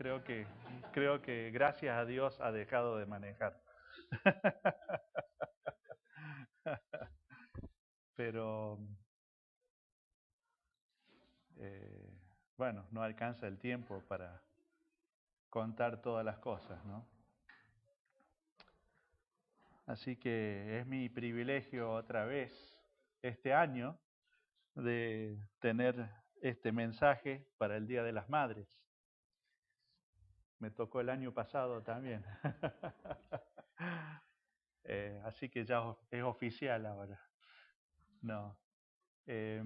Creo que gracias a Dios ha dejado de manejar. Pero eh, bueno, no alcanza el tiempo para contar todas las cosas, ¿no? Así que es mi privilegio otra vez este año de tener este mensaje para el Día de las Madres. Me tocó el año pasado también. Así que ya es oficial ahora. No. Eh,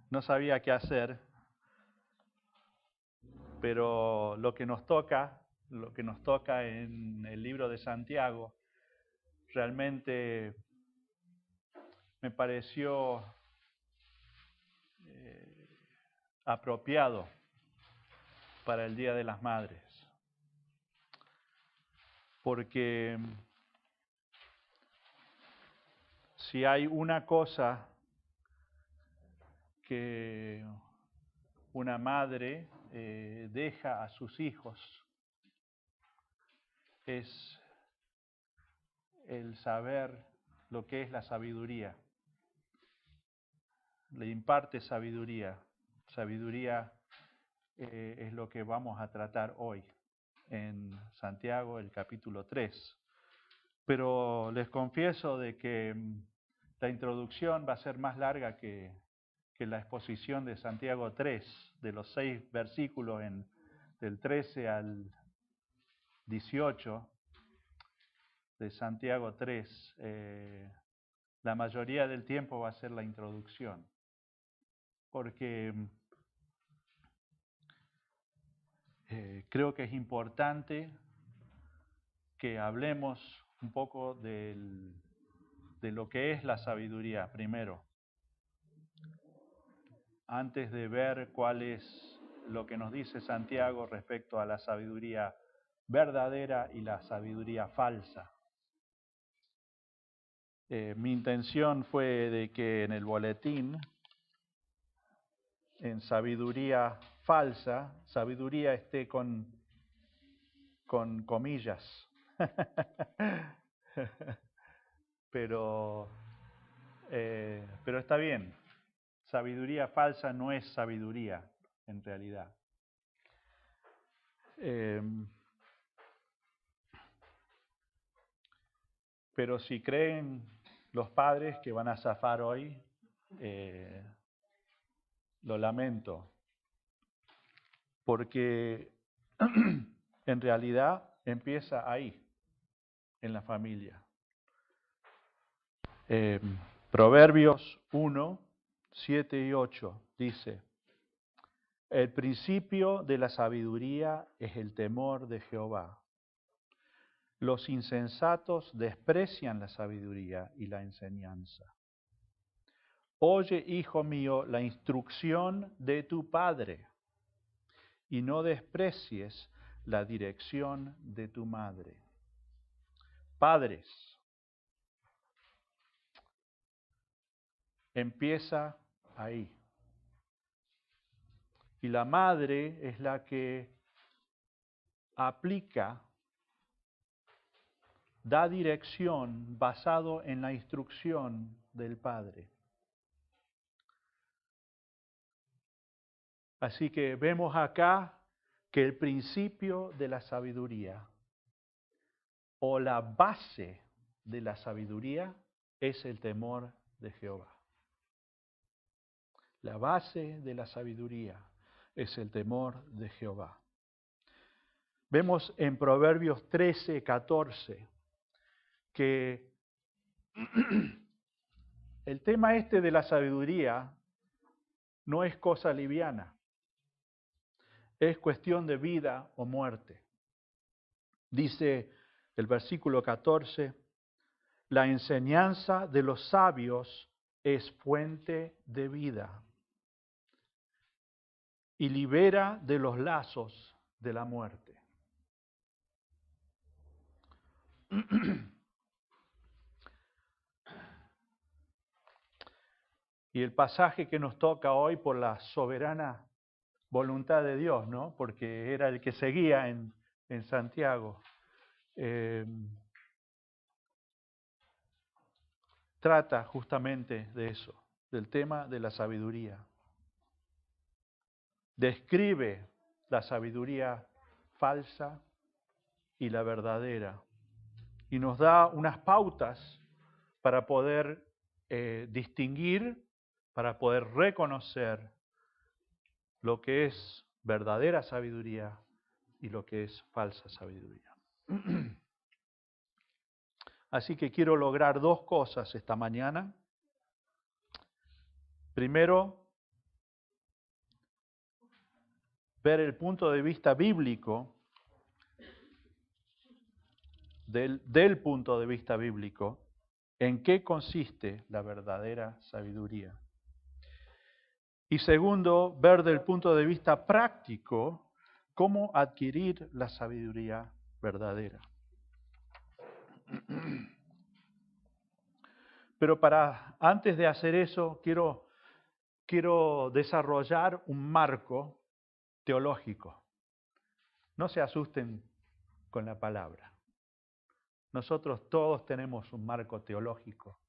no sabía qué hacer, pero lo que nos toca en el libro de Santiago, realmente me pareció apropiado para el Día de las Madres, porque si hay una cosa que una madre deja a sus hijos, es el saber lo que es la sabiduría. Le imparte sabiduría. Sabiduría es lo que vamos a tratar hoy en Santiago, el capítulo 3. Pero les confieso de que la introducción va a ser más larga que la exposición de Santiago 3, de los 6 versículos del 13 al 18 de Santiago 3. La mayoría del tiempo va a ser la introducción, porque creo que es importante que hablemos un poco de lo que es la sabiduría primero, antes de ver cuál es lo que nos dice Santiago respecto a la sabiduría verdadera y la sabiduría falsa. Mi intención fue de que en el boletín, en sabiduría falsa, sabiduría esté con comillas. pero está bien. Sabiduría falsa no es sabiduría, en realidad. Pero si creen los padres que van a zafar hoy, lo lamento, porque en realidad empieza ahí, en la familia. Proverbios 1, 7 y 8 dice: el principio de la sabiduría es el temor de Jehová. Los insensatos desprecian la sabiduría y la enseñanza. Oye, hijo mío, la instrucción de tu padre, y no desprecies la dirección de tu madre. Padres, empieza ahí. Y la madre es la que aplica, da dirección basado en la instrucción del padre. Así que vemos acá que el principio de la sabiduría o la base de la sabiduría es el temor de Jehová. La base de la sabiduría es el temor de Jehová. Vemos en Proverbios 13, 14 que el tema este de la sabiduría no es cosa liviana, es cuestión de vida o muerte. Dice el versículo 14, la enseñanza de los sabios es fuente de vida y libera de los lazos de la muerte. Y el pasaje que nos toca hoy por la soberana voluntad de Dios, ¿no? Porque era el que seguía en Santiago. Trata justamente de eso, del tema de la sabiduría. Describe la sabiduría falsa y la verdadera. Y nos da unas pautas para poder distinguir, para poder reconocer lo que es verdadera sabiduría y lo que es falsa sabiduría. Así que quiero lograr dos cosas esta mañana. Primero, ver el punto de vista bíblico, del punto de vista bíblico, en qué consiste la verdadera sabiduría. Y segundo, ver del punto de vista práctico cómo adquirir la sabiduría verdadera. Pero antes de hacer eso, quiero desarrollar un marco teológico. No se asusten con la palabra. Nosotros todos tenemos un marco teológico,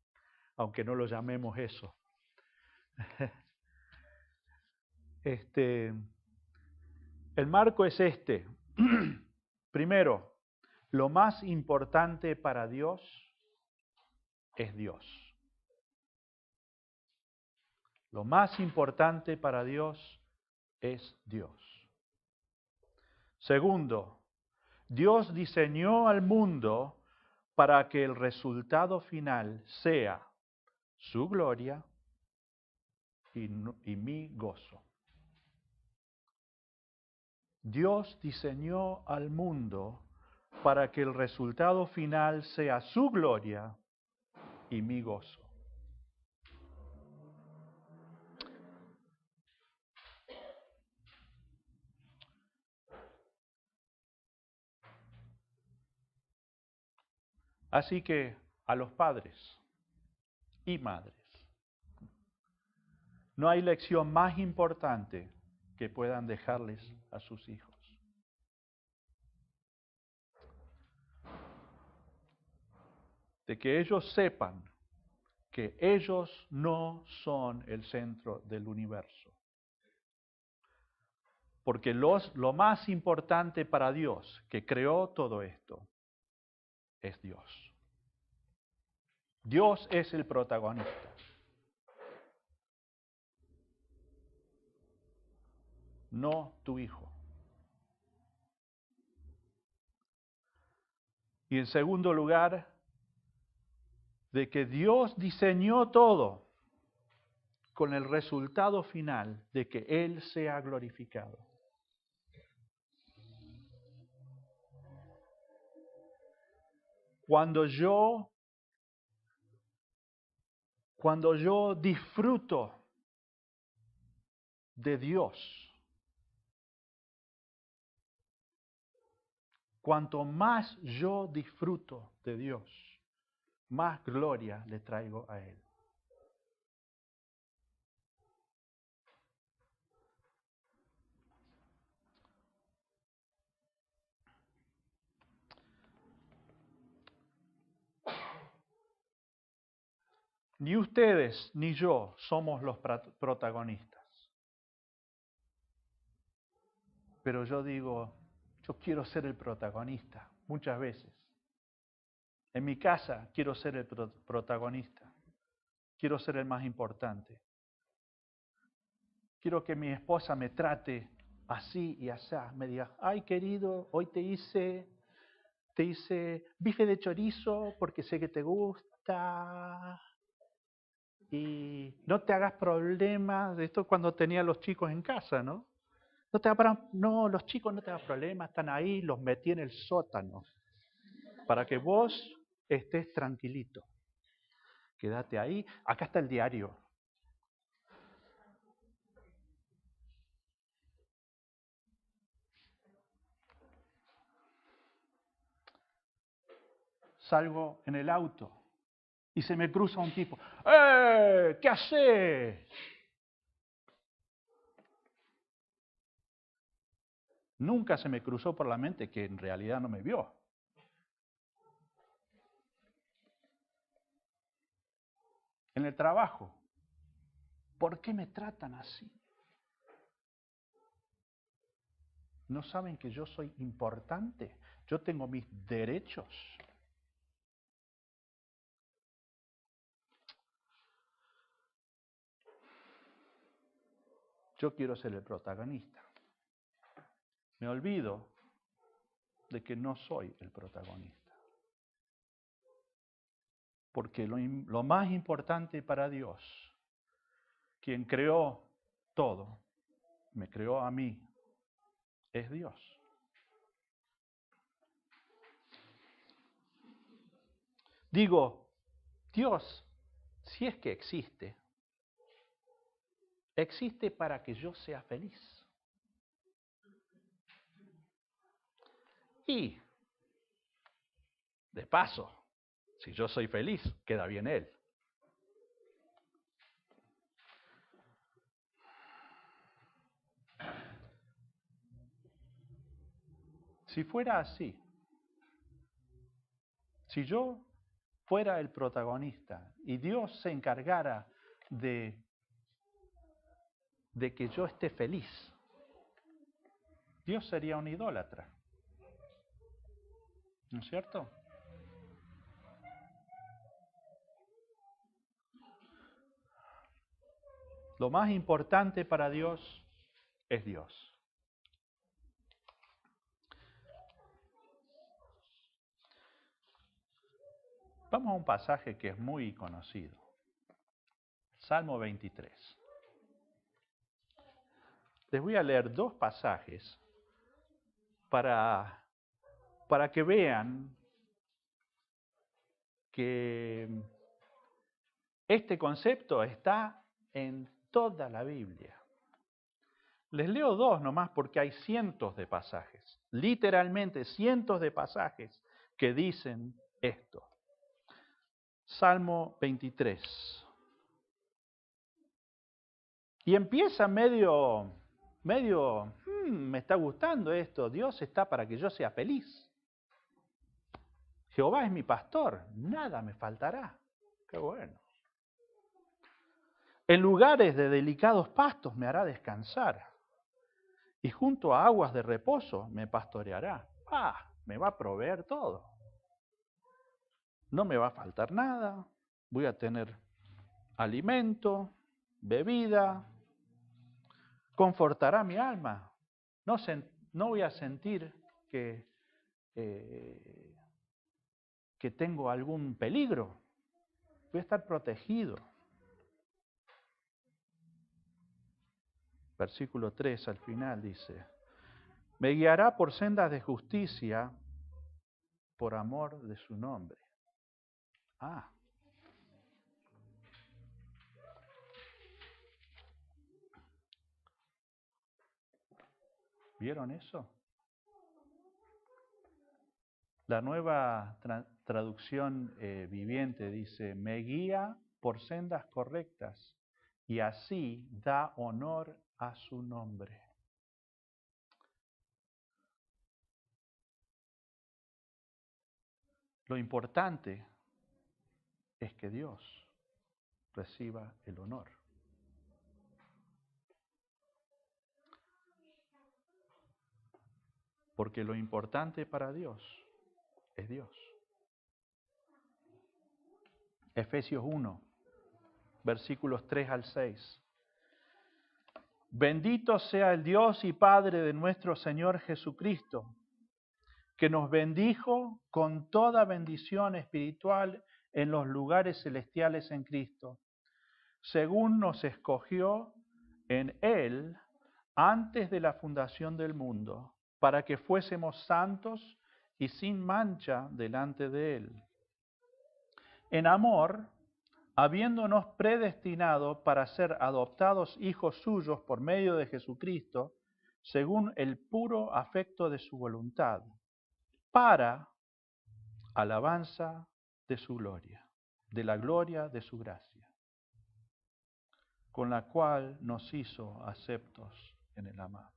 aunque no lo llamemos eso. El marco es este. Primero, lo más importante para Dios es Dios. Lo más importante para Dios es Dios. Segundo, Dios diseñó al mundo para que el resultado final sea su gloria y mi gozo. Dios diseñó al mundo para que el resultado final sea su gloria y mi gozo. Así que a los padres y madres, no hay lección más importante que puedan dejarles a sus hijos. De que ellos sepan que ellos no son el centro del universo. Porque lo más importante para Dios, que creó todo esto, es Dios. Dios es el protagonista. No tu hijo. Y en segundo lugar, de que Dios diseñó todo con el resultado final de que Él sea glorificado. Cuando yo disfruto de Dios, cuanto más yo disfruto de Dios, más gloria le traigo a Él. Ni ustedes ni yo somos los protagonistas. Pero yo digo, yo quiero ser el protagonista muchas veces. En mi casa quiero ser el protagonista. Quiero ser el más importante. Quiero que mi esposa me trate así y así. Me diga, ay querido, hoy te hice bife de chorizo porque sé que te gusta. Y no te hagas problemas. Esto cuando tenía a los chicos en casa, ¿no? No, los chicos no te hagan problemas, están ahí, los metí en el sótano. Para que vos estés tranquilito. Quédate ahí. Acá está el diario. Salgo en el auto y se me cruza un tipo. ¿Qué haces? Nunca se me cruzó por la mente que en realidad no me vio. En el trabajo, ¿por qué me tratan así? ¿No saben que yo soy importante? Yo tengo mis derechos. Yo quiero ser el protagonista. Me olvido de que no soy el protagonista. Porque lo más importante para Dios, quien creó todo, me creó a mí, es Dios. Digo, Dios, si es que existe, existe para que yo sea feliz. Y, de paso, si yo soy feliz, queda bien Él. Si fuera así, si yo fuera el protagonista y Dios se encargara de que yo esté feliz, Dios sería un idólatra. ¿No es cierto? Lo más importante para Dios es Dios. Vamos a un pasaje que es muy conocido. Salmo 23. Les voy a leer dos pasajes para que vean que este concepto está en toda la Biblia. Les leo dos nomás porque hay cientos de pasajes, literalmente cientos de pasajes que dicen esto. Salmo 23. Y empieza medio, me está gustando esto, Dios está para que yo sea feliz. Jehová es mi pastor, nada me faltará. Qué bueno. En lugares de delicados pastos me hará descansar, y junto a aguas de reposo me pastoreará. Me va a proveer todo. No me va a faltar nada, voy a tener alimento, bebida, confortará mi alma. No voy a sentir que tengo algún peligro. Voy a estar protegido. Versículo 3 al final dice, me guiará por sendas de justicia por amor de su nombre. ¿Vieron eso? La nueva traducción viviente dice, me guía por sendas correctas y así da honor a su nombre. Lo importante es que Dios reciba el honor. Porque lo importante para Dios es Dios. Efesios 1, versículos 3 al 6. Bendito sea el Dios y Padre de nuestro Señor Jesucristo, que nos bendijo con toda bendición espiritual en los lugares celestiales en Cristo, según nos escogió en Él antes de la fundación del mundo, para que fuésemos santos y sin mancha delante de Él. En amor, habiéndonos predestinado para ser adoptados hijos suyos por medio de Jesucristo, según el puro afecto de su voluntad, para alabanza de su gloria. de la gloria de su gracia, con la cual nos hizo aceptos en el amado,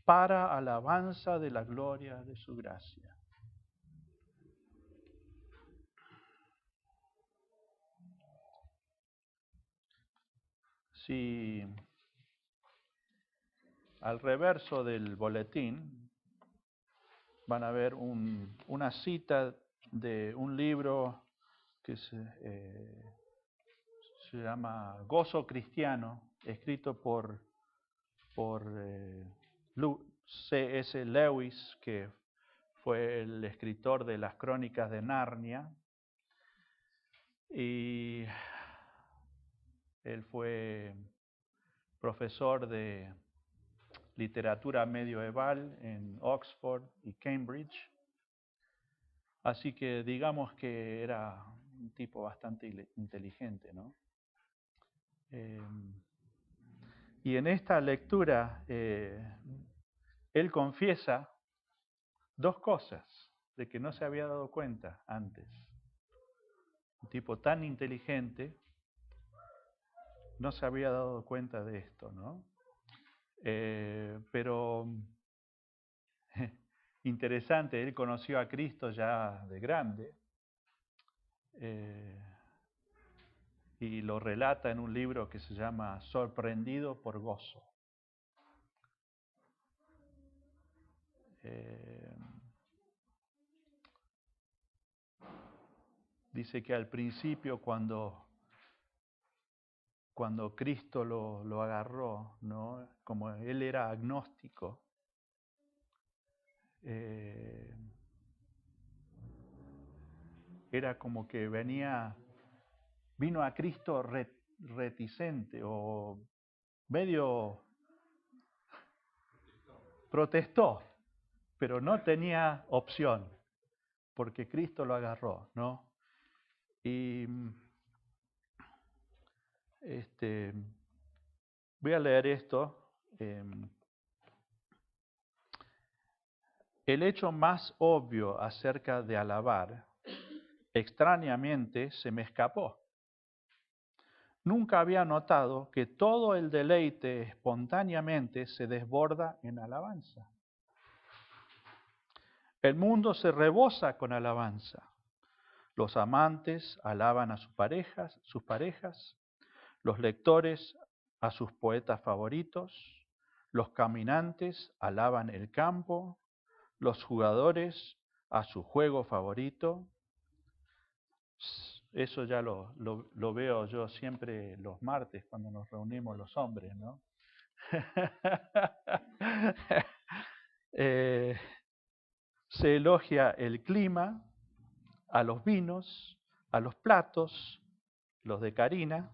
para alabanza de la gloria de su gracia. Si al reverso del boletín van a ver una cita de un libro que se llama Gozo Cristiano, escrito por C.S. Lewis, que fue el escritor de las Crónicas de Narnia, y él fue profesor de literatura medieval en Oxford y Cambridge, así que digamos que era un tipo bastante inteligente, ¿no? Y en esta lectura él confiesa dos cosas de que no se había dado cuenta antes. Un tipo tan inteligente no se había dado cuenta de esto, ¿no? Pero interesante, él conoció a Cristo ya de grande y lo relata en un libro que se llama Sorprendido por Gozo. Dice que al principio cuando Cristo lo agarró, ¿no? Como él era agnóstico, era como que vino a Cristo reticente o medio protestó, pero no tenía opción, porque Cristo lo agarró, ¿no? Y voy a leer esto. El hecho más obvio acerca de alabar, extrañamente, se me escapó. Nunca había notado que todo el deleite espontáneamente se desborda en alabanza. El mundo se rebosa con alabanza. Los amantes alaban a sus parejas, los lectores a sus poetas favoritos, los caminantes alaban el campo, los jugadores a su juego favorito. Eso ya lo veo yo siempre los martes cuando nos reunimos los hombres, ¿no? Se elogia el clima, a los vinos, a los platos, los de Karina,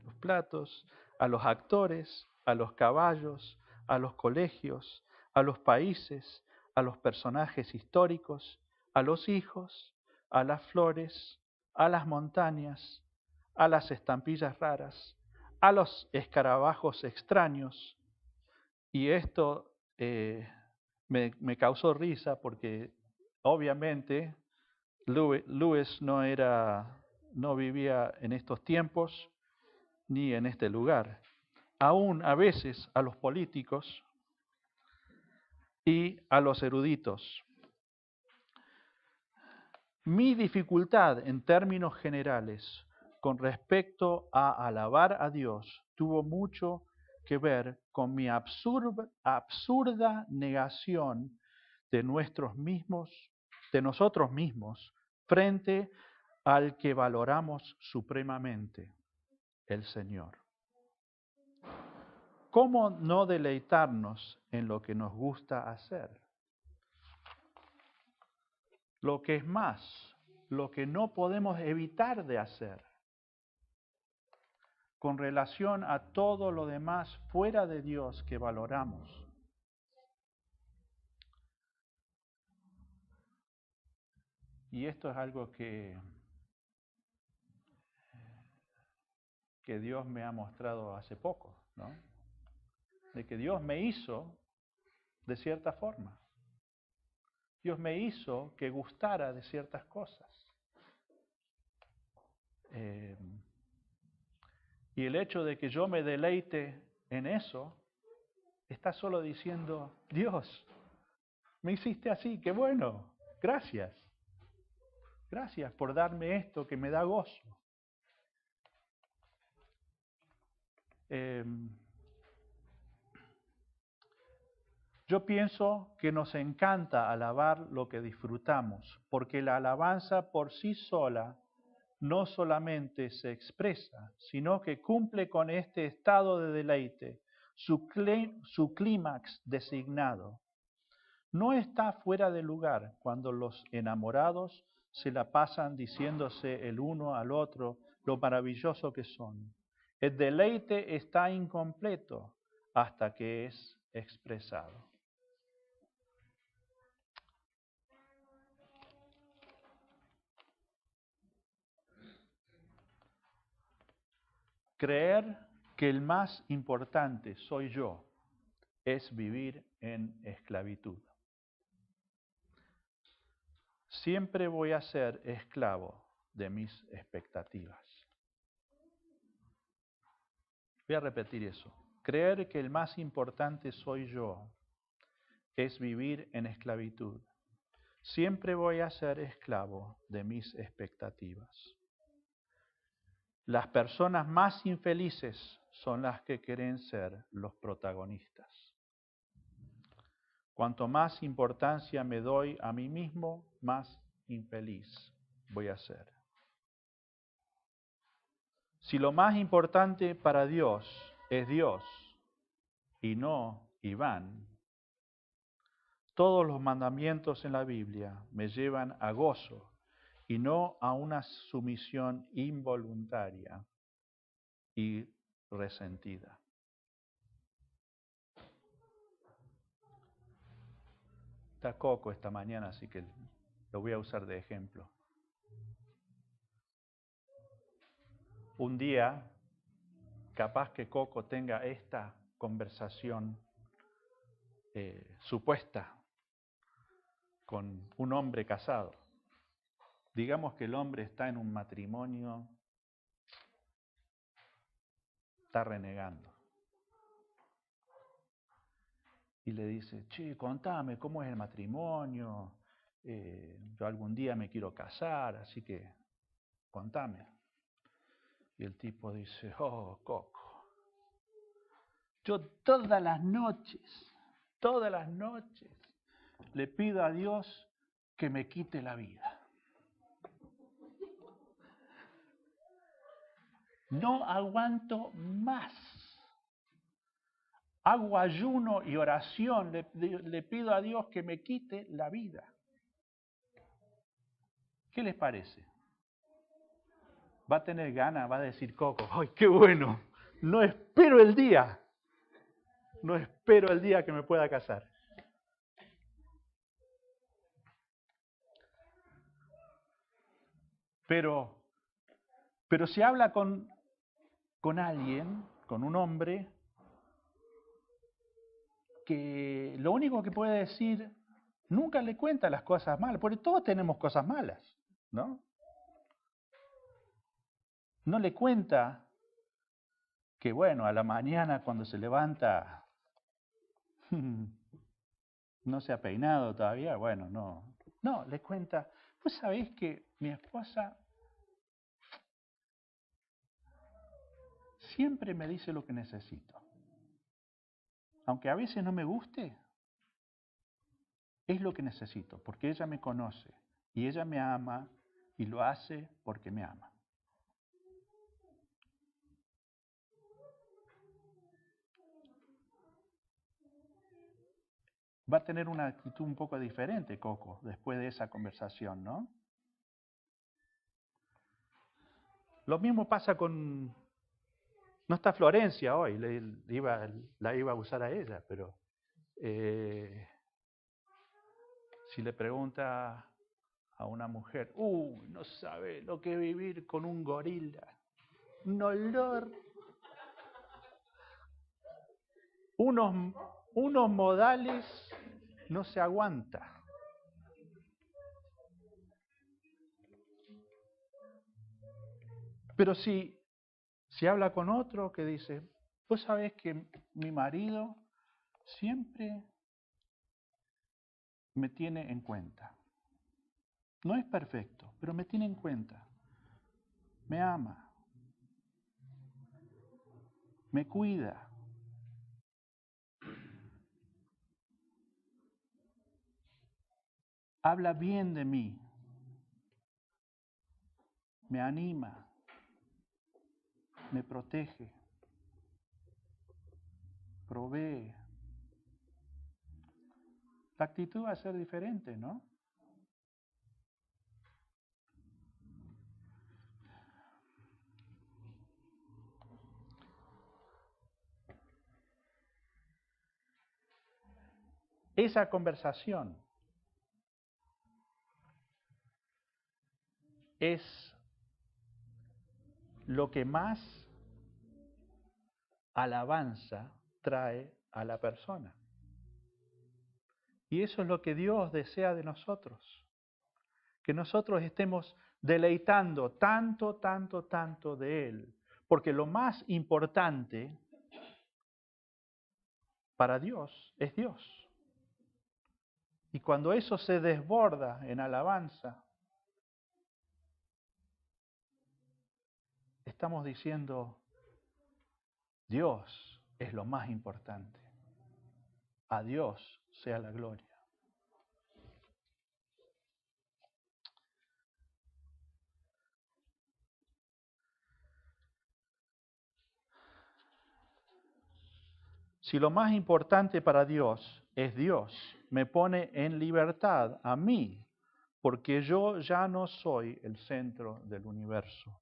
los platos, a los actores, a los caballos, a los colegios, a los países, a los personajes históricos, a los hijos, a las flores, a las montañas, a las estampillas raras, a los escarabajos extraños. Y esto me causó risa porque obviamente Lewis no vivía en estos tiempos ni en este lugar. Aún a veces a los políticos y a los eruditos. Mi dificultad en términos generales con respecto a alabar a Dios tuvo mucho que ver con mi absurda negación de nosotros mismos frente al que valoramos supremamente, el Señor. ¿Cómo no deleitarnos en lo que nos gusta hacer? Lo que es más, lo que no podemos evitar de hacer con relación a todo lo demás fuera de Dios que valoramos. Y esto es algo que Dios me ha mostrado hace poco, ¿no? de que Dios me hizo de cierta forma. Dios me hizo que gustara de ciertas cosas. Y el hecho de que yo me deleite en eso, está solo diciendo, Dios, me hiciste así, qué bueno, gracias. Gracias por darme esto que me da gozo. Yo pienso que nos encanta alabar lo que disfrutamos, porque la alabanza por sí sola no solamente se expresa, sino que cumple con este estado de deleite, su clímax designado. No está fuera de lugar cuando los enamorados se la pasan diciéndose el uno al otro lo maravilloso que son. El deleite está incompleto hasta que es expresado. Creer que el más importante soy yo es vivir en esclavitud. Siempre voy a ser esclavo de mis expectativas. Voy a repetir eso. Creer que el más importante soy yo es vivir en esclavitud. Siempre voy a ser esclavo de mis expectativas. Las personas más infelices son las que quieren ser los protagonistas. Cuanto más importancia me doy a mí mismo, más infeliz voy a ser. Si lo más importante para Dios es Dios y no Iván, todos los mandamientos en la Biblia me llevan a gozo y no a una sumisión involuntaria y resentida. Está Coco esta mañana, así que lo voy a usar de ejemplo. Un día, capaz que Coco tenga esta conversación supuesta con un hombre casado. Digamos que el hombre está en un matrimonio, está renegando. Y le dice, che, contame, ¿cómo es el matrimonio? Yo algún día me quiero casar, así que contame. Y el tipo dice, oh, Coco, yo todas las noches, le pido a Dios que me quite la vida. No aguanto más. Hago ayuno y oración, le pido a Dios que me quite la vida. ¿Qué les parece? Va a tener ganas, va a decir Coco, ¡ay, qué bueno! No espero el día que me pueda casar. Pero si habla con alguien, con un hombre, que lo único que puede decir, nunca le cuenta las cosas malas, porque todos tenemos cosas malas, ¿no? No le cuenta que, bueno, a la mañana cuando se levanta, no se ha peinado todavía, bueno, no, le cuenta, pues sabéis que mi esposa siempre me dice lo que necesito. Aunque a veces no me guste, es lo que necesito, porque ella me conoce y ella me ama y lo hace porque me ama. Va a tener una actitud un poco diferente, Coco, después de esa conversación, ¿no? Lo mismo pasa con... No está Florencia hoy, la iba a usar a ella, pero si le pregunta a una mujer, no sabe lo que es vivir con un gorila, un olor. unos modales no se aguanta. Pero si habla con otro que dice, vos sabés que mi marido siempre me tiene en cuenta. No es perfecto, pero me tiene en cuenta. Me ama. Me cuida. Habla bien de mí. Me anima. Me protege. Provee. La actitud va a ser diferente, ¿no? Esa conversación es lo que más alabanza trae a la persona. Y eso es lo que Dios desea de nosotros. Que nosotros estemos deleitando tanto, tanto, tanto de Él. Porque lo más importante para Dios es Dios. Y cuando eso se desborda en alabanza, estamos diciendo, Dios es lo más importante. A Dios sea la gloria. Si lo más importante para Dios es Dios, me pone en libertad a mí, porque yo ya no soy el centro del universo.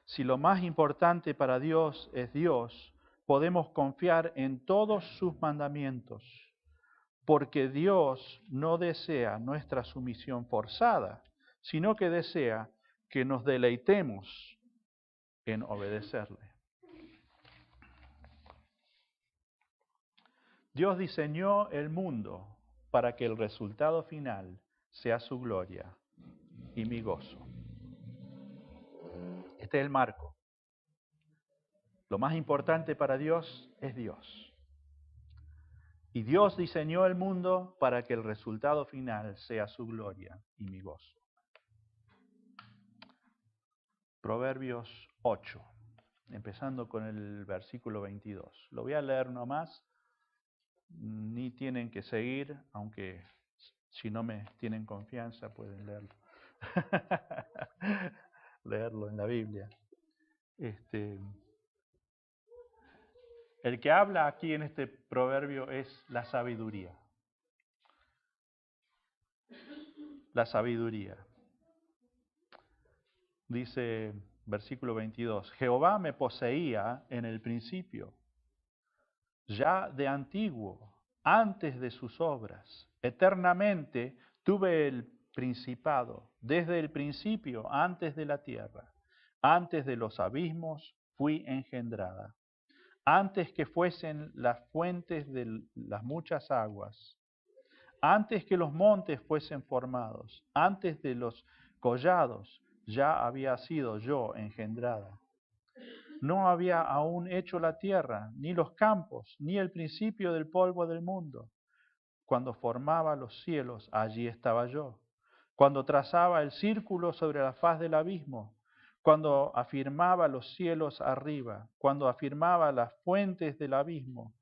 Si lo más importante para Dios es Dios, podemos confiar en todos sus mandamientos, porque Dios no desea nuestra sumisión forzada, sino que desea que nos deleitemos en obedecerle. Dios diseñó el mundo para que el resultado final sea su gloria y mi gozo. Este es el marco. Lo más importante para Dios es Dios. Y Dios diseñó el mundo para que el resultado final sea su gloria y mi gozo. Proverbios 8, empezando con el versículo 22. Lo voy a leer nomás, ni tienen que seguir, aunque si no me tienen confianza pueden leerlo. Leerlo en la Biblia. El que habla aquí en este proverbio es la sabiduría. La sabiduría. Dice versículo 22, Jehová me poseía en el principio, ya de antiguo, antes de sus obras. Eternamente tuve el principado, desde el principio, antes de la tierra. Antes de los abismos fui engendrada. Antes que fuesen las fuentes de las muchas aguas. Antes que los montes fuesen formados. Antes de los collados ya había sido yo engendrada. No había aún hecho la tierra, ni los campos, ni el principio del polvo del mundo. Cuando formaba los cielos, allí estaba yo. Cuando trazaba el círculo sobre la faz del abismo, cuando afirmaba los cielos arriba, cuando afirmaba las fuentes del abismo,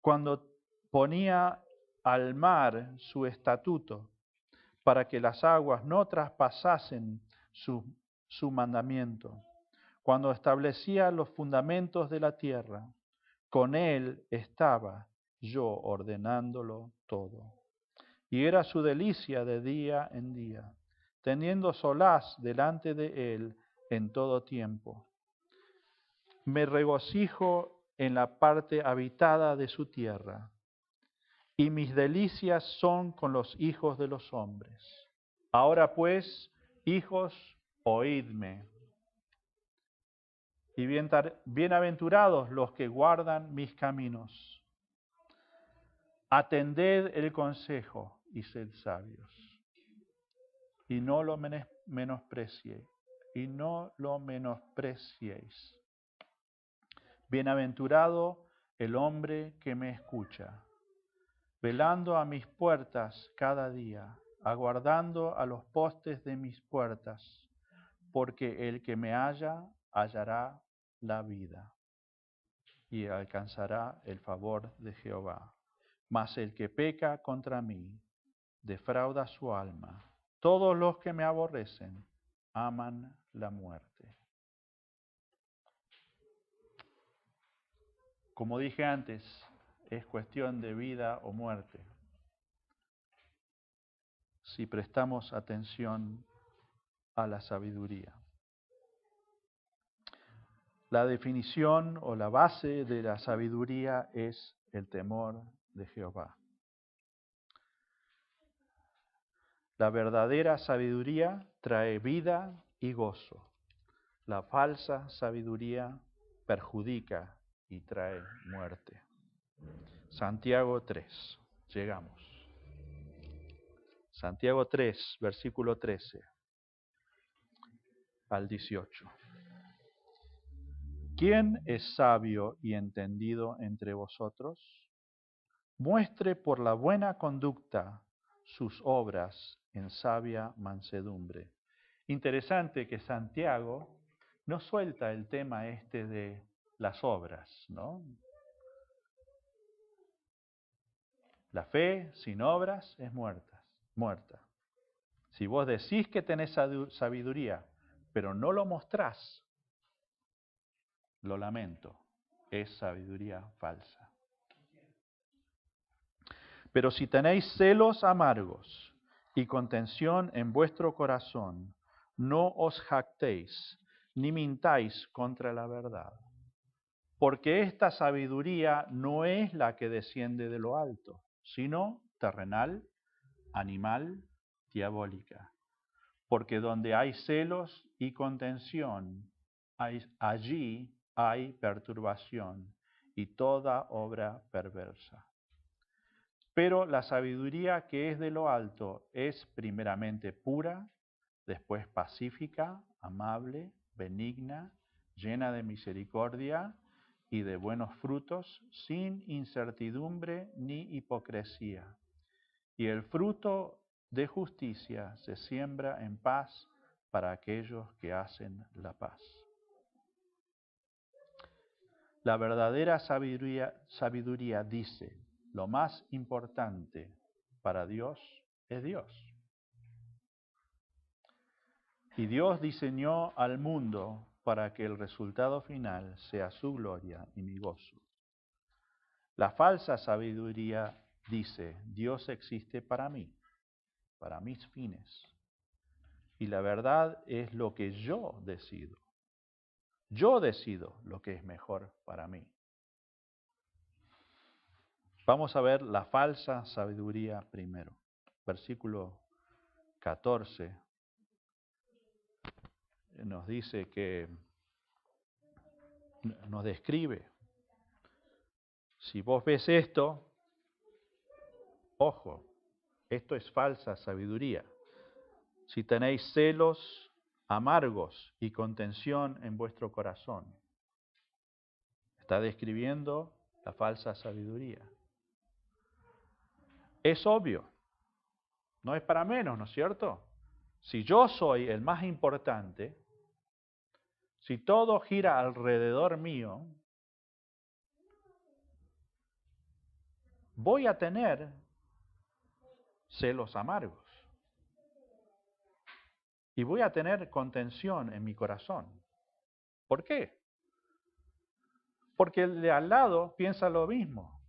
cuando ponía al mar su estatuto, para que las aguas no traspasasen su mandamiento. Cuando establecía los fundamentos de la tierra, con él estaba yo ordenándolo todo. Y era su delicia de día en día, teniendo solaz delante de él en todo tiempo. Me regocijo en la parte habitada de su tierra, y mis delicias son con los hijos de los hombres. Ahora pues, hijos, oídme. y bienaventurados los que guardan mis caminos. Atended el consejo y sed sabios, y no lo menospreciéis, Bienaventurado el hombre que me escucha, velando a mis puertas cada día, aguardando a los postes de mis puertas, porque el que me halla, hallará la vida y alcanzará el favor de Jehová. Mas el que peca contra mí, defrauda su alma. Todos los que me aborrecen aman la muerte. Como dije antes, es cuestión de vida o muerte. Si prestamos atención a la sabiduría. La definición o la base de la sabiduría es el temor de Jehová. La verdadera sabiduría trae vida y gozo. La falsa sabiduría perjudica y trae muerte. Santiago 3, llegamos. Santiago 3, versículo 13 al 18. ¿Quién es sabio y entendido entre vosotros? Muestre por la buena conducta sus obras en sabia mansedumbre. Interesante que Santiago no suelta el tema de las obras, ¿no? La fe sin obras es muerta. Si vos decís que tenés sabiduría, pero no lo mostrás, lo lamento, es sabiduría falsa. Pero si tenéis celos amargos y contención en vuestro corazón, no os jactéis, ni mintáis contra la verdad. Porque esta sabiduría no es la que desciende de lo alto, sino terrenal, animal, diabólica. Porque donde hay celos y contención, allí hay perturbación y toda obra perversa. Pero la sabiduría que es de lo alto es primeramente pura, después pacífica, amable, benigna, llena de misericordia y de buenos frutos, sin incertidumbre ni hipocresía. Y el fruto de justicia se siembra en paz para aquellos que hacen la paz. La verdadera sabiduría dice, lo más importante para Dios es Dios. Y Dios diseñó al mundo para que el resultado final sea su gloria y mi gozo. La falsa sabiduría dice, Dios existe para mí, para mis fines. Y la verdad es lo que yo decido. Yo decido lo que es mejor para mí. Vamos a ver la falsa sabiduría primero. Versículo 14 nos dice que nos describe. Si vos ves esto, ojo, esto es falsa sabiduría. Si tenéis celos amargos y contención en vuestro corazón, está describiendo la falsa sabiduría. Es obvio, no es para menos, ¿no es cierto? Si yo soy el más importante, si todo gira alrededor mío, voy a tener celos amargos. Y voy a tener contención en mi corazón. ¿Por qué? Porque el de al lado piensa lo mismo.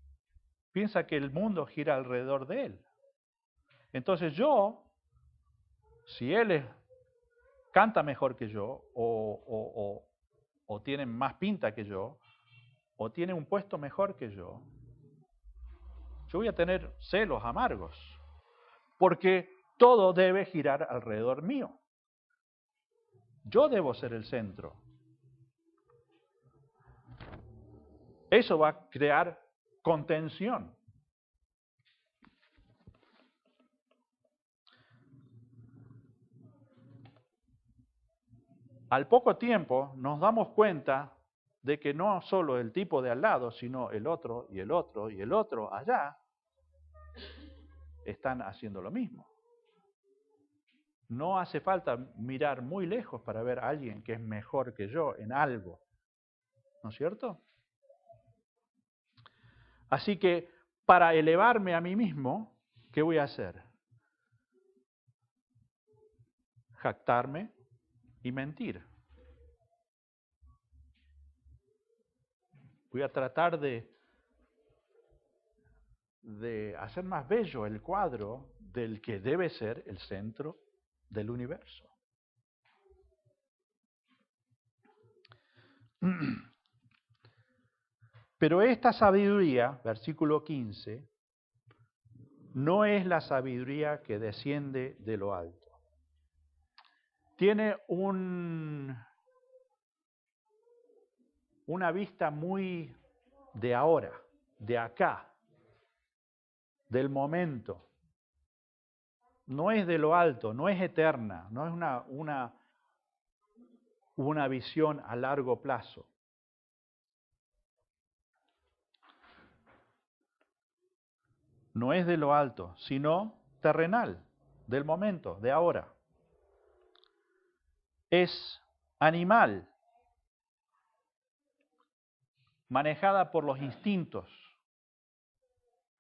Piensa que el mundo gira alrededor de él. Entonces yo, si él canta mejor que yo, o tiene más pinta que yo, o tiene un puesto mejor que yo voy a tener celos amargos. Porque todo debe girar alrededor mío. Yo debo ser el centro. Eso va a crear contención. Al poco tiempo nos damos cuenta de que no solo el tipo de al lado, sino el otro y el otro y el otro allá están haciendo lo mismo. No hace falta mirar muy lejos para ver a alguien que es mejor que yo en algo, ¿no es cierto? Así que para elevarme a mí mismo, ¿qué voy a hacer? Jactarme y mentir. Voy a tratar de hacer más bello el cuadro del que debe ser el centro del universo. Pero esta sabiduría, versículo 15, no es la sabiduría que desciende de lo alto. Tiene una vista muy de ahora, de acá, del momento. No es de lo alto, no es eterna, no es una visión a largo plazo. No es de lo alto, sino terrenal, del momento, de ahora. Es animal, manejada por los instintos,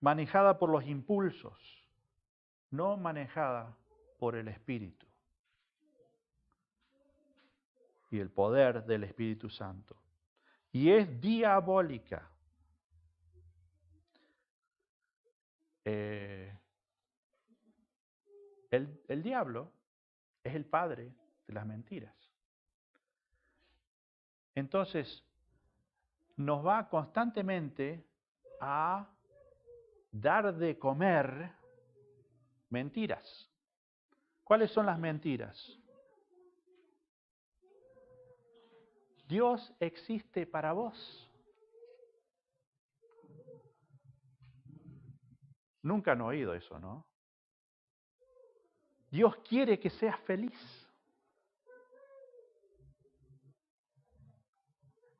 manejada por los impulsos, no manejada por el Espíritu y el poder del Espíritu Santo. Y es diabólica. El diablo es el padre de las mentiras. Entonces, nos va constantemente a dar de comer mentiras. ¿Cuáles son las mentiras? Dios existe para vos. Nunca han oído eso, ¿no? Dios quiere que seas feliz.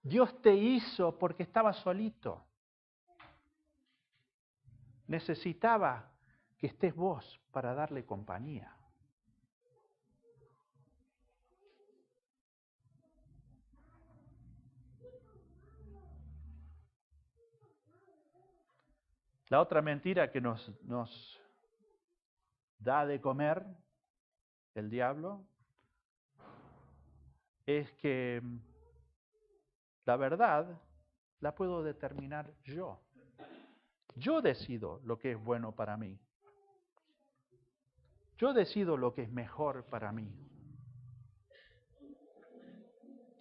Dios te hizo porque estabas solito. Necesitaba que estés vos para darle compañía. La otra mentira que nos da de comer el diablo es que la verdad la puedo determinar yo. Yo decido lo que es bueno para mí. Yo decido lo que es mejor para mí.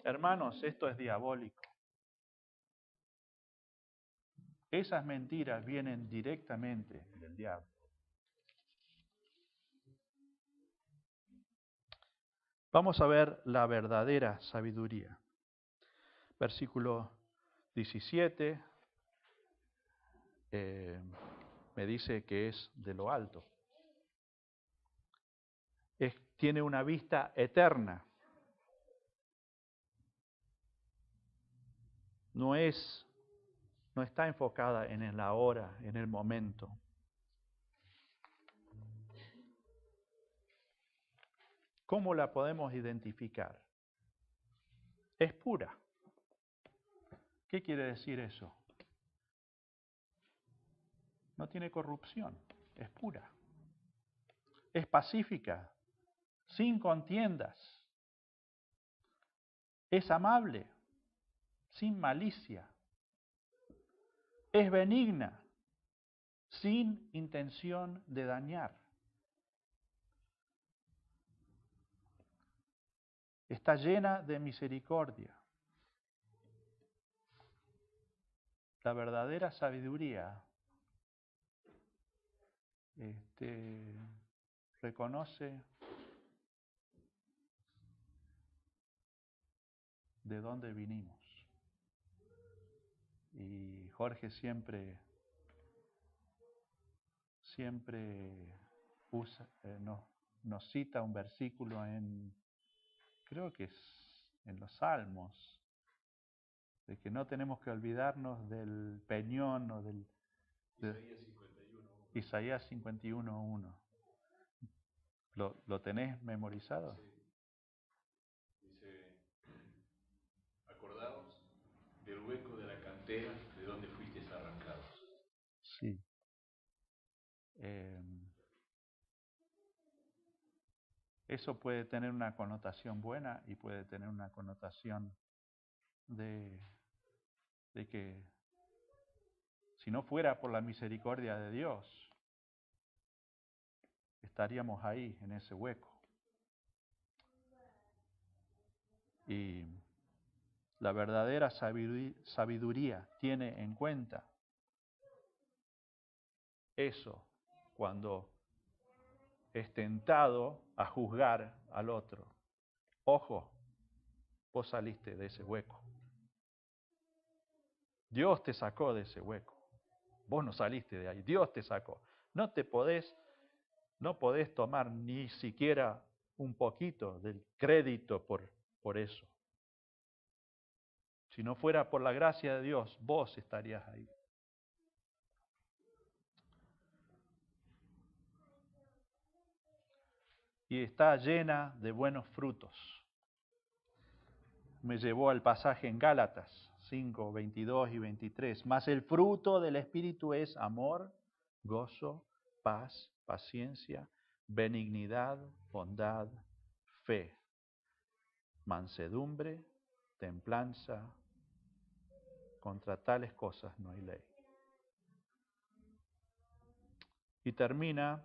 Hermanos, esto es diabólico. Esas mentiras vienen directamente del diablo. Vamos a ver la verdadera sabiduría. Versículo 17 me dice que es de lo alto. Tiene una vista eterna. No está enfocada en el ahora, en el momento. ¿Cómo la podemos identificar? Es pura. ¿Qué quiere decir eso? No tiene corrupción, es pura. Es pacífica, sin contiendas. Es amable, sin malicia. Es benigna, sin intención de dañar. Está llena de misericordia. La verdadera sabiduría reconoce de dónde vinimos Y Jorge siempre nos cita un versículo creo que es en los Salmos, de que no tenemos que olvidarnos del peñón o del... Isaías 51:1. ¿Lo tenés memorizado? Sí. Dice, acordaos del hueco de la cantera de donde fuisteis arrancados. Sí. Eso puede tener una connotación buena y puede tener una connotación de que si no fuera por la misericordia de Dios, estaríamos ahí, en ese hueco. Y la verdadera sabiduría tiene en cuenta eso cuando es tentado a juzgar al otro. Ojo, vos saliste de ese hueco. Dios te sacó de ese hueco. Vos no saliste de ahí, Dios te sacó. No podés tomar ni siquiera un poquito del crédito por eso. Si no fuera por la gracia de Dios, vos estarías ahí. Y está llena de buenos frutos. Me llevó al pasaje en Gálatas 5, 22 y 23. Mas el fruto del Espíritu es amor, gozo, paz, paciencia, benignidad, bondad, fe, mansedumbre, templanza. Contra tales cosas no hay ley. Y termina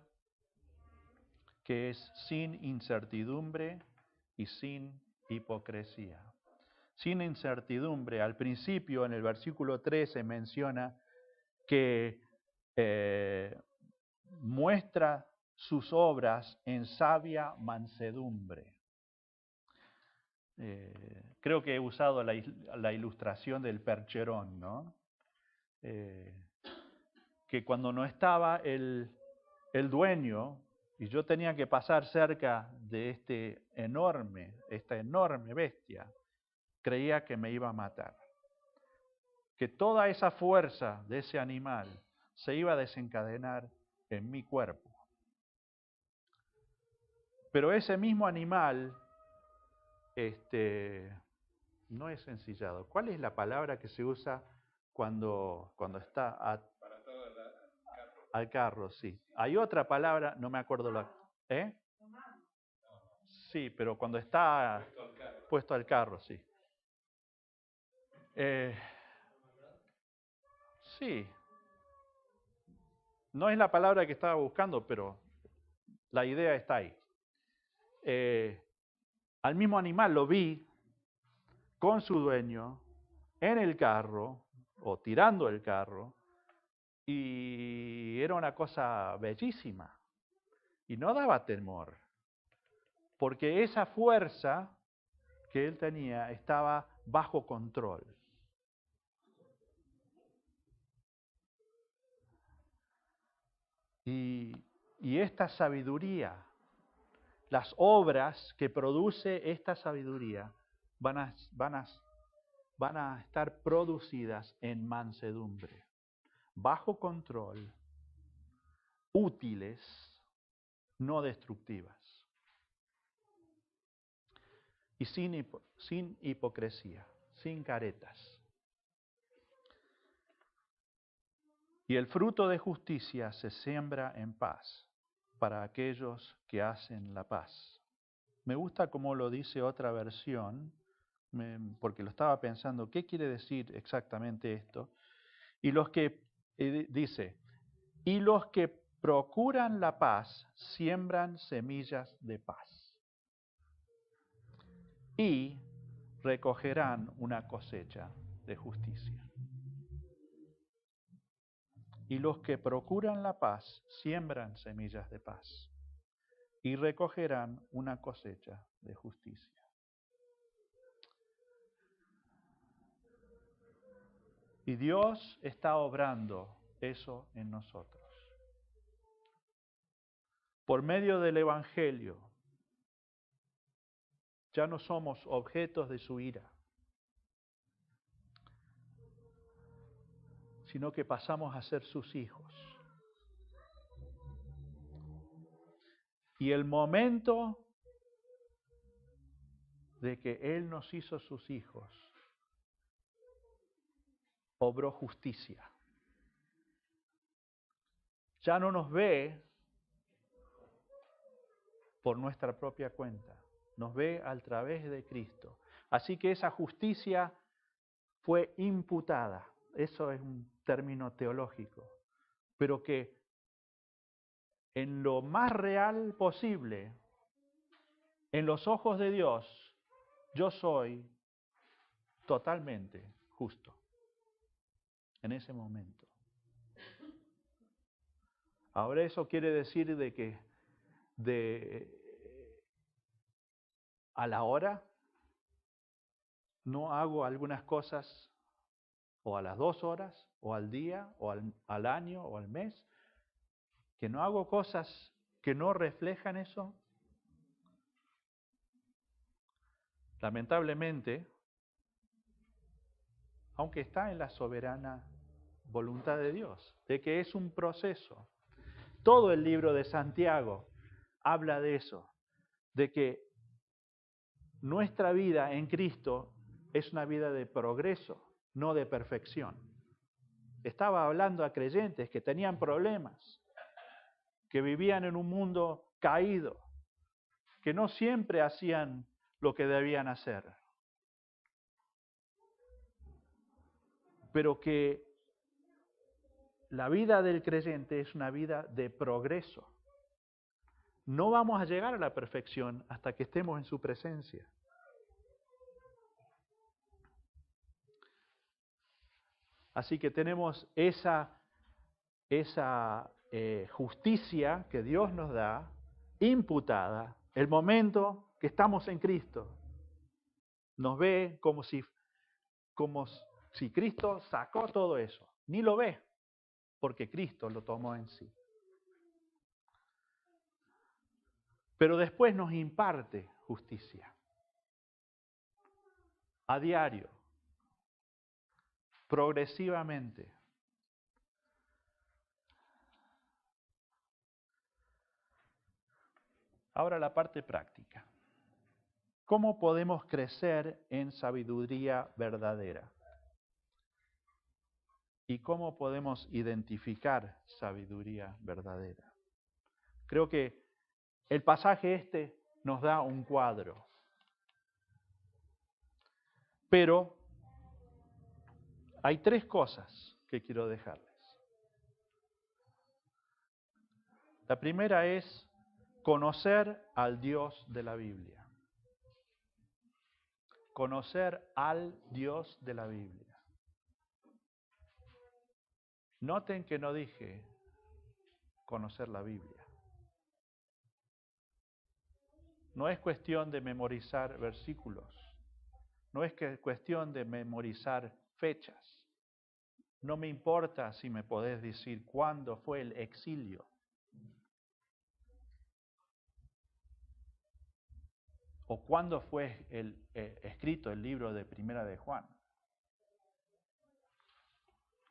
que es sin incertidumbre y sin hipocresía. Sin incertidumbre, al principio en el versículo 13 menciona que muestra sus obras en sabia mansedumbre. Creo que he usado la ilustración del percherón, ¿no? Que cuando no estaba el dueño y yo tenía que pasar cerca de esta enorme bestia, creía que me iba a matar. Que toda esa fuerza de ese animal se iba a desencadenar en mi cuerpo. Pero ese mismo animal, no es ensillado. ¿Cuál es la palabra que se usa cuando está al carro? Sí. Hay otra palabra, no me acuerdo la... ¿Eh? Sí, pero cuando está puesto al carro, sí. Sí. No es la palabra que estaba buscando, pero la idea está ahí. Al mismo animal lo vi con su dueño en el carro o tirando el carro y era una cosa bellísima y no daba temor porque esa fuerza que él tenía estaba bajo control. Y esta sabiduría, las obras que produce esta sabiduría van a estar producidas en mansedumbre, bajo control, útiles, no destructivas y sin hipocresía, sin caretas. Y el fruto de justicia se siembra en paz para aquellos que hacen la paz. Me gusta cómo lo dice otra versión, porque lo estaba pensando, ¿qué quiere decir exactamente esto? Y dice, y los que procuran la paz siembran semillas de paz y recogerán una cosecha de justicia. Y los que procuran la paz siembran semillas de paz y recogerán una cosecha de justicia. Y Dios está obrando eso en nosotros. Por medio del Evangelio, ya no somos objetos de su ira, sino que pasamos a ser sus hijos. Y el momento de que Él nos hizo sus hijos, obró justicia. Ya no nos ve por nuestra propia cuenta, nos ve a través de Cristo. Así que esa justicia fue imputada, eso es un término teológico, pero que en lo más real posible, en los ojos de Dios, yo soy totalmente justo en ese momento. Ahora eso quiere decir de que a la hora no hago algunas cosas o a las 2 horas o al día o al año o al mes, que no hago cosas que no reflejan eso. Lamentablemente, aunque está en la soberana voluntad de Dios, de que es un proceso. Todo el libro de Santiago habla de eso, de que nuestra vida en Cristo es una vida de progreso, no de perfección. Estaba hablando a creyentes que tenían problemas, que vivían en un mundo caído, que no siempre hacían lo que debían hacer, pero que la vida del creyente es una vida de progreso. No vamos a llegar a la perfección hasta que estemos en su presencia. Así que tenemos esa justicia que Dios nos da, imputada, el momento que estamos en Cristo. Nos ve como si Cristo sacó todo eso. Ni lo ve, porque Cristo lo tomó en sí. Pero después nos imparte justicia. A diario. Progresivamente. Ahora la parte práctica. ¿Cómo podemos crecer en sabiduría verdadera? ¿Y cómo podemos identificar sabiduría verdadera? Creo que el pasaje nos da un cuadro. Pero hay 3 cosas que quiero dejarles. La primera es conocer al Dios de la Biblia. Conocer al Dios de la Biblia. Noten que no dije conocer la Biblia. No es cuestión de memorizar versículos. No es cuestión de memorizar fechas. No me importa si me podés decir cuándo fue el exilio. ¿O cuándo fue escrito el libro de Primera de Juan?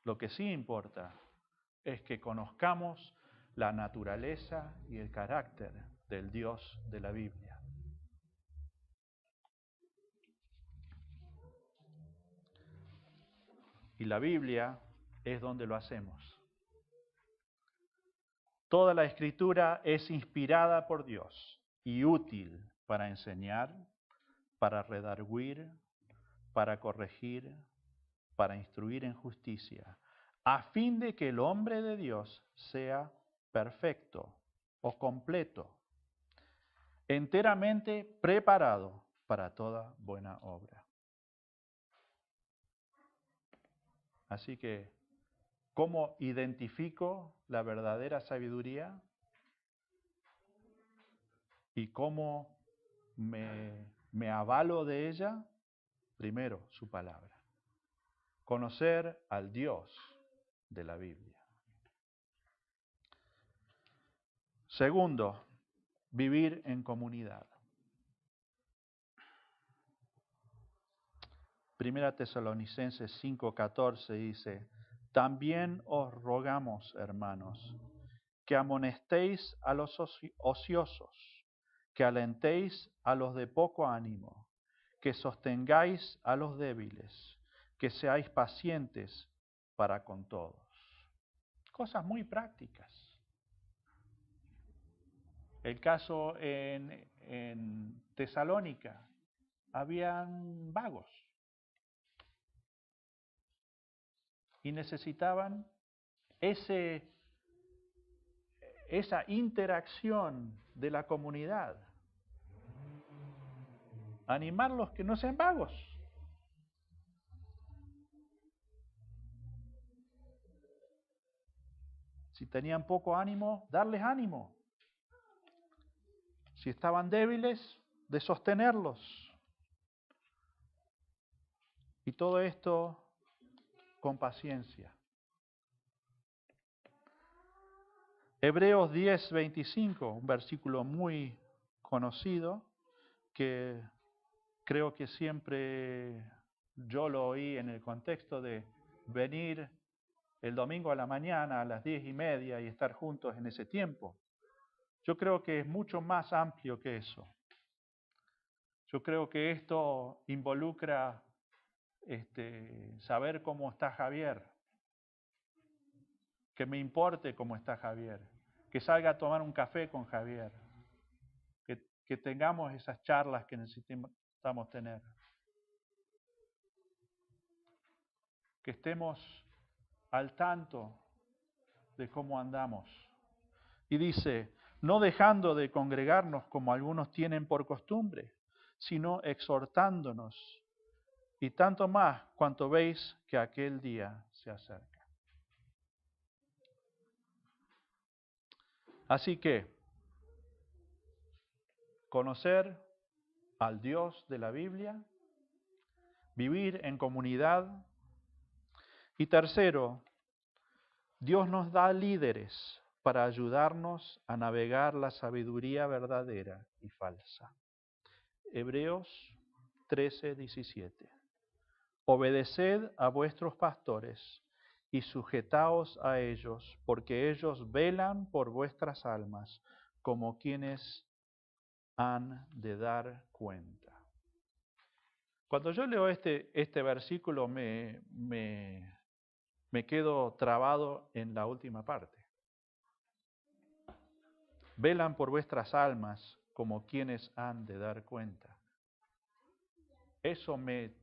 Lo que sí importa es que conozcamos la naturaleza y el carácter del Dios de la Biblia. Y la Biblia es donde lo hacemos. Toda la Escritura es inspirada por Dios y útil para enseñar, para redarguir, para corregir, para instruir en justicia, a fin de que el hombre de Dios sea perfecto o completo, enteramente preparado para toda buena obra. Así que, ¿cómo identifico la verdadera sabiduría? ¿Y cómo me avalo de ella? Primero, su palabra. Conocer al Dios de la Biblia. Segundo, vivir en comunidad. Primera Tesalonicenses 5:14 dice, también os rogamos, hermanos, que amonestéis a los ociosos, que alentéis a los de poco ánimo, que sostengáis a los débiles, que seáis pacientes para con todos. Cosas muy prácticas. El caso en Tesalónica, habían vagos y necesitaban esa interacción de la comunidad. Animarlos que no sean vagos. Si tenían poco ánimo, darles ánimo. Si estaban débiles, de sostenerlos. Y todo esto con paciencia. Hebreos 10:25, un versículo muy conocido, que creo que siempre yo lo oí en el contexto de venir el domingo a la mañana a las 10:30 y estar juntos en ese tiempo. Yo creo que es mucho más amplio que eso. Yo creo que esto involucra saber cómo está Javier, que me importe cómo está Javier, que salga a tomar un café con Javier, que tengamos esas charlas que necesitamos tener, que estemos al tanto de cómo andamos. Y dice, no dejando de congregarnos como algunos tienen por costumbre, sino exhortándonos, y tanto más cuanto veis que aquel día se acerca. Así que, conocer al Dios de la Biblia, vivir en comunidad, y tercero, Dios nos da líderes para ayudarnos a navegar la sabiduría verdadera y falsa. Hebreos 13:17. Obedeced a vuestros pastores y sujetaos a ellos, porque ellos velan por vuestras almas como quienes han de dar cuenta. Cuando yo leo este versículo me quedo trabado en la última parte. Velan por vuestras almas como quienes han de dar cuenta. Eso me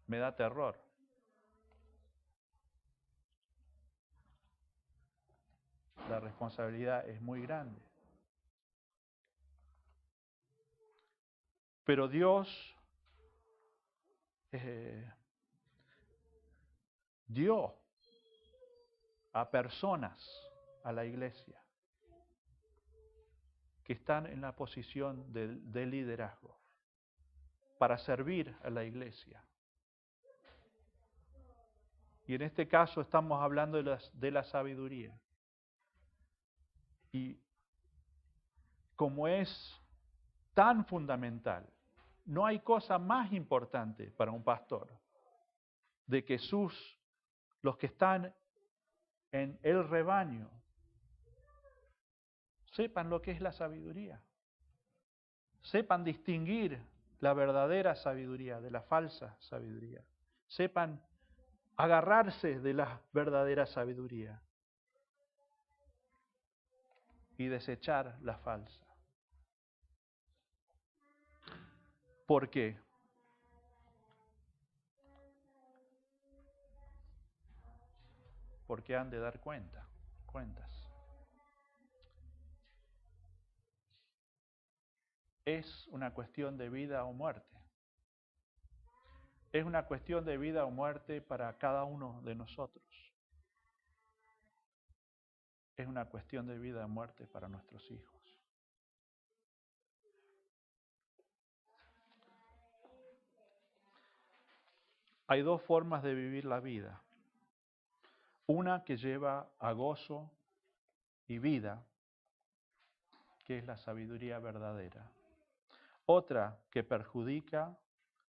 da terror. La responsabilidad es muy grande. Pero Dios dio a personas a la iglesia que están en la posición de liderazgo para servir a la iglesia. Y en este caso estamos hablando de la sabiduría. Y como es tan fundamental, no hay cosa más importante para un pastor de que los que están en el rebaño sepan lo que es la sabiduría, sepan distinguir la verdadera sabiduría de la falsa sabiduría, sepan agarrarse de la verdadera sabiduría y desechar la falsa. ¿Por qué? Porque han de dar cuentas. Es una cuestión de vida o muerte. Es una cuestión de vida o muerte para cada uno de nosotros. Es una cuestión de vida o muerte para nuestros hijos. Hay dos formas de vivir la vida. Una que lleva a gozo y vida, que es la sabiduría verdadera. Otra que perjudica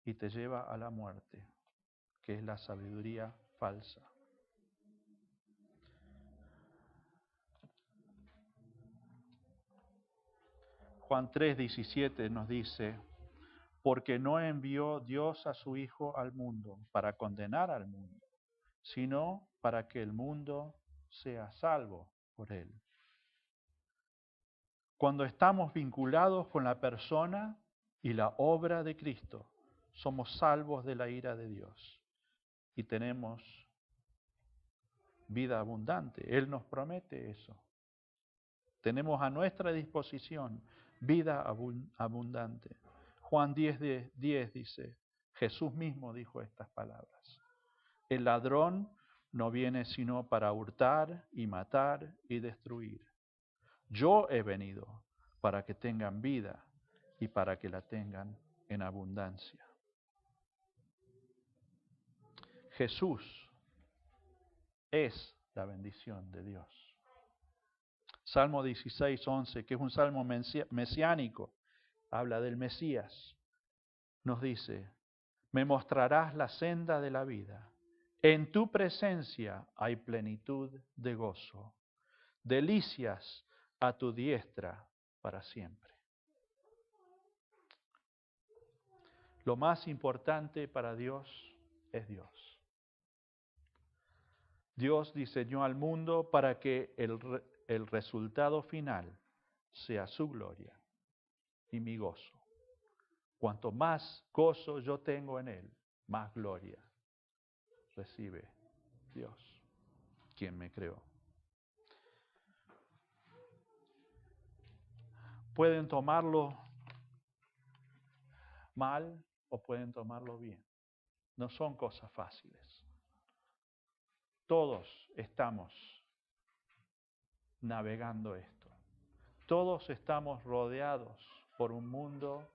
y te lleva a la muerte, que es la sabiduría falsa. Juan 3:17 nos dice, porque no envió Dios a su Hijo al mundo para condenar al mundo, sino para que el mundo sea salvo por él. Cuando estamos vinculados con la persona y la obra de Cristo, somos salvos de la ira de Dios y tenemos vida abundante. Él nos promete eso. Tenemos a nuestra disposición vida abundante. Juan 10:10 dice, Jesús mismo dijo estas palabras. El ladrón no viene sino para hurtar y matar y destruir. Yo he venido para que tengan vida y para que la tengan en abundancia. Jesús es la bendición de Dios. Salmo 16:11, que es un salmo mesiánico, habla del Mesías. Nos dice, me mostrarás la senda de la vida. En tu presencia hay plenitud de gozo. Delicias a tu diestra para siempre. Lo más importante para Dios es Dios. Dios diseñó al mundo para que el resultado final sea su gloria y mi gozo. Cuanto más gozo yo tengo en Él, más gloria recibe Dios, quien me creó. Pueden tomarlo mal o pueden tomarlo bien. No son cosas fáciles. Todos estamos navegando esto. Todos estamos rodeados por un mundo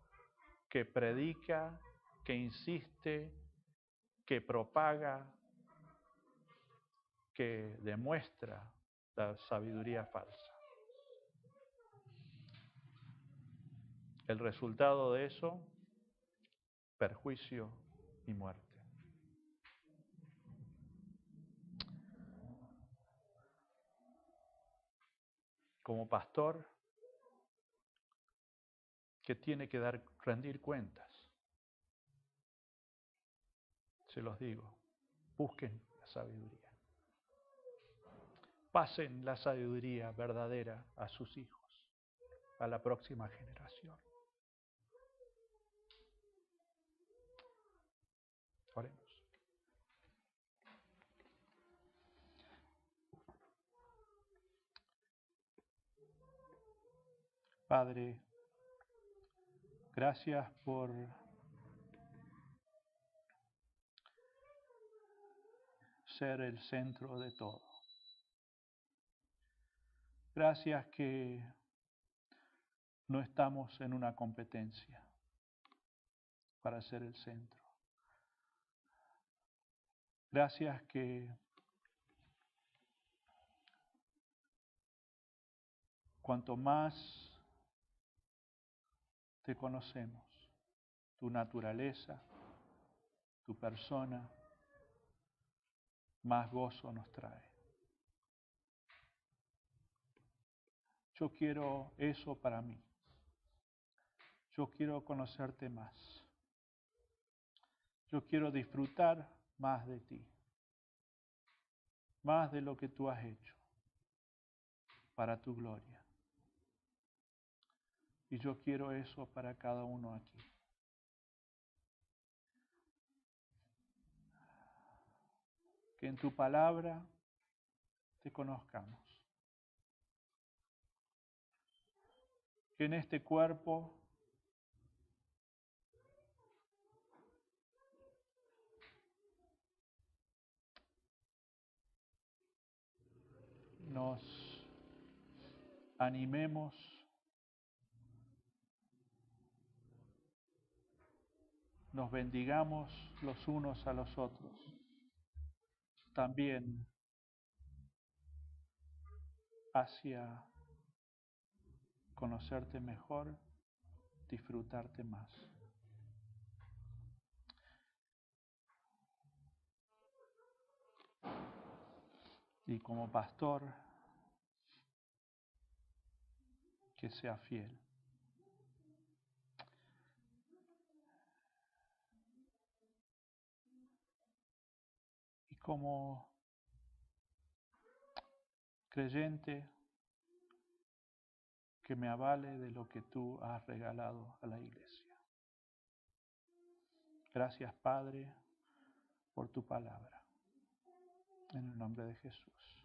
que predica, que insiste, que propaga, que demuestra la sabiduría falsa. El resultado de eso, perjuicio y muerte. Como pastor, que tiene que rendir cuentas. Se los digo, busquen la sabiduría. Pasen la sabiduría verdadera a sus hijos, a la próxima generación. Oremos. Padre, gracias por ser el centro de todo. Gracias que no estamos en una competencia para ser el centro. Gracias que cuanto más te conocemos, tu naturaleza, tu persona, más gozo nos trae. Yo quiero eso para mí. Yo quiero conocerte más. Yo quiero disfrutar más de ti, más de lo que tú has hecho para tu gloria. Y yo quiero eso para cada uno aquí. Que en tu palabra te conozcamos. Que en este cuerpo nos animemos, nos bendigamos los unos a los otros. También hacia conocerte mejor, disfrutarte más. Y como pastor, que sea fiel. Y como creyente, que me avale de lo que tú has regalado a la iglesia. Gracias, Padre, por tu palabra. En el nombre de Jesús.